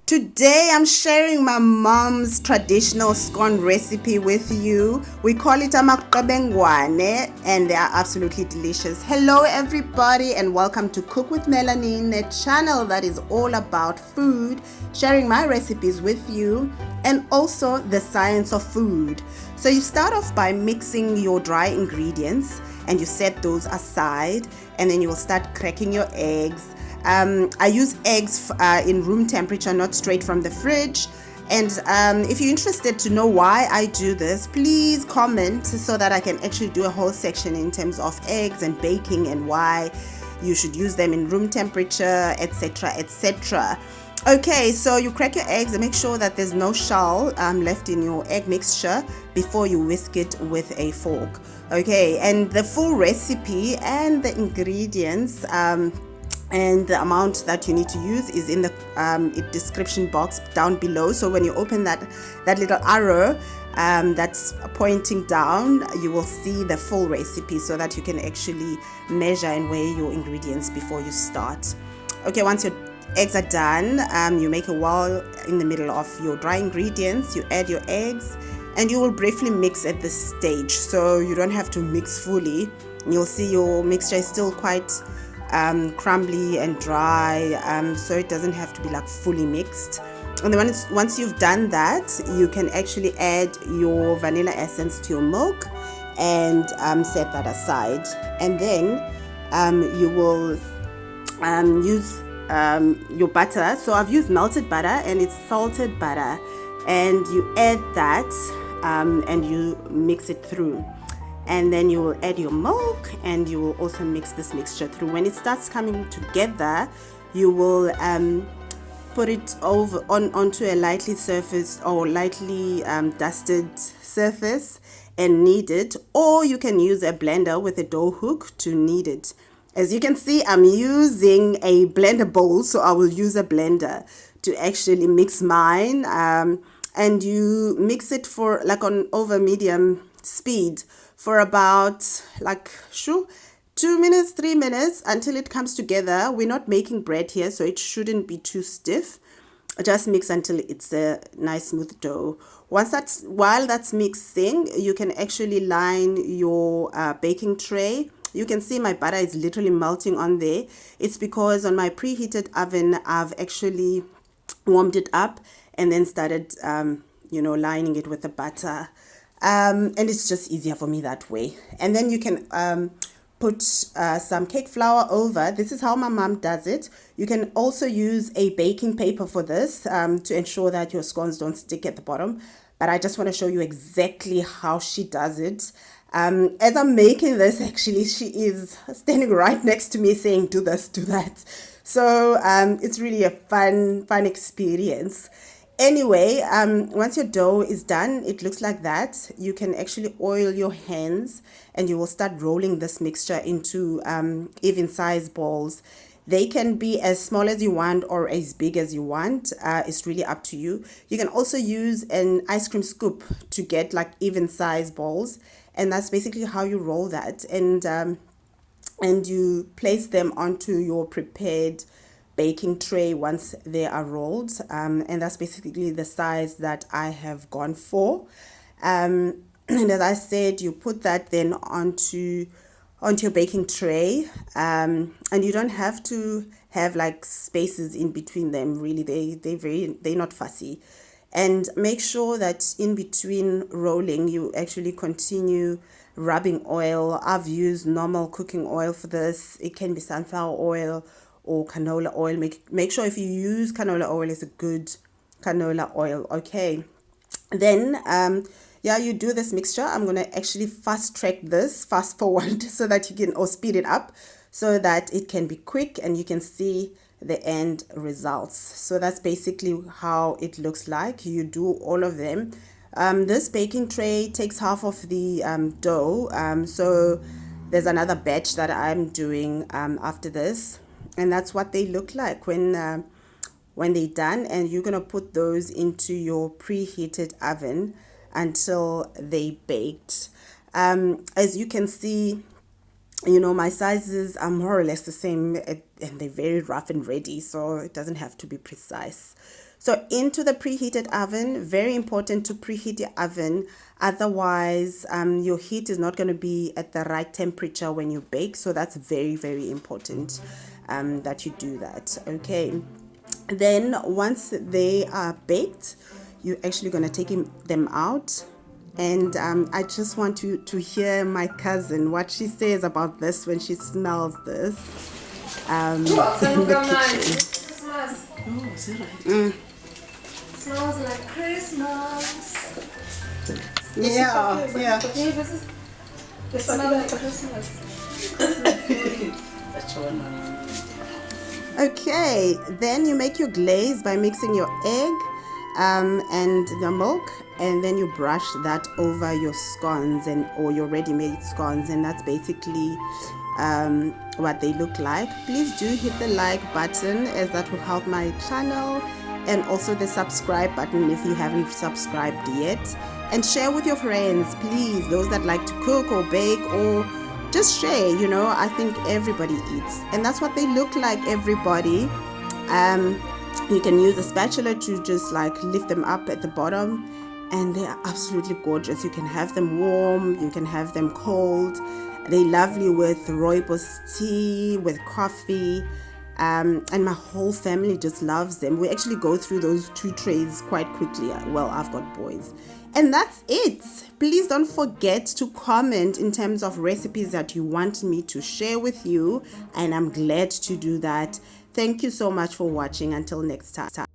Today I'm sharing my mom's traditional scone recipe with you. We call it amaqebengwane and they are absolutely delicious. Hello everybody and welcome to Cook with Melanin, a channel that is all about food, sharing my recipes with you and also the science of food. So you start off by mixing your dry ingredients and you set those aside, and then you will start cracking your eggs. I use eggs in room temperature, not straight from the fridge. And if you're interested to know why I do this, please comment so that I can actually do a whole section in terms of eggs and baking and why you should use them in room temperature, etc., etc. Okay, so you crack your eggs and make sure that there's no shell left in your egg mixture before you whisk it with a fork. Okay, and the full recipe and the ingredients and the amount that you need to use is in the description box down below. So when you open that little arrow that's pointing down, you will see the full recipe so that you can actually measure and weigh your ingredients before you start. Okay, once your eggs are done, you make a well in the middle of your dry ingredients, you add your eggs, and you will briefly mix at this stage, so you don't have to mix fully. You'll see your mixture is still quite crumbly and dry, so it doesn't have to be like fully mixed. And then once you've done that, you can actually add your vanilla essence to your milk and set that aside. And then you will use your butter. So I've used melted butter and it's salted butter, and you add that and you mix it through. And then you will add your milk and you will also mix this mixture through. When it starts coming together, you will put it onto a lightly surfaced or lightly dusted surface and knead it, or you can use a blender with a dough hook to knead it. As you can see, I'm using a blender bowl, so I will use a blender to actually mix mine. And you mix it for like on over medium speed for about like 2 minutes, 3 minutes until it comes together. We're not making bread here, so it shouldn't be too stiff. Just mix until it's a nice smooth dough. While that's mixing, you can actually line your baking tray. You can see my butter is literally melting on there. It's because on my preheated oven, I've actually warmed it up and then started, lining it with the butter. And it's just easier for me that way. And then you can put some cake flour over. This is how my mom does it. You can also use a baking paper for this to ensure that your scones don't stick at the bottom. But I just want to show you exactly how she does it. As I'm making this, actually, she is standing right next to me saying, do this, do that. So it's really a fun experience. Anyway, once your dough is done, it looks like that. You can actually oil your hands and you will start rolling this mixture into even size balls. They can be as small as you want or as big as you want. It's really up to you. You can also use an ice cream scoop to get like even size balls. And that's basically how you roll that. And you place them onto your prepared baking tray once they are rolled, and that's basically the size that I have gone for. And as I said, you put that then onto your baking tray, and you don't have to have like spaces in between them. Really, they're not fussy. And make sure that in between rolling, you actually continue rubbing oil. I've used normal cooking oil for this. It can be sunflower oil or canola oil. Make sure if you use canola oil, it's a good canola oil. Okay, then you do this mixture. I'm gonna actually fast forward so that you can, or speed it up so that it can be quick and you can see the end results. So that's basically how it looks like. You do all of them. This baking tray takes half of the dough, so there's another batch that I'm doing after this. And that's what they look like when they're done. And you're going to put those into your preheated oven until they baked. As you can see, you know, my sizes are more or less the same, and they're very rough and ready, so it doesn't have to be precise. So into the preheated oven, very important to preheat your oven, otherwise your heat is not going to be at the right temperature when you bake. So that's very, very important that you do that. Okay, then once they are baked, you're actually going to take them out. And I just want to hear my cousin, what she says about this when she smells this in the kitchen. Oh, is that right? Smells like Christmas. Yeah, yeah. Okay, this is the smell like Christmas. That's one. Okay, then you make your glaze by mixing your egg and the milk, and then you brush that over your scones or your ready-made scones, and that's basically what they look like. Please do hit the like button, as that will help my channel, and also the subscribe button if you haven't subscribed yet, and share with your friends, please, those that like to cook or bake or just share. You know, I think everybody eats, and that's what they look like, everybody. You can use a spatula to just like lift them up at the bottom, and they are absolutely gorgeous. You can have them warm, you can have them cold. They're lovely with rooibos tea, with coffee, and my whole family just loves them. We actually go through those 2 trays quite quickly. Well, I've got boys. And that's it. Please don't forget to comment in terms of recipes that you want me to share with you, and I'm glad to do that. Thank you so much for watching. Until next time.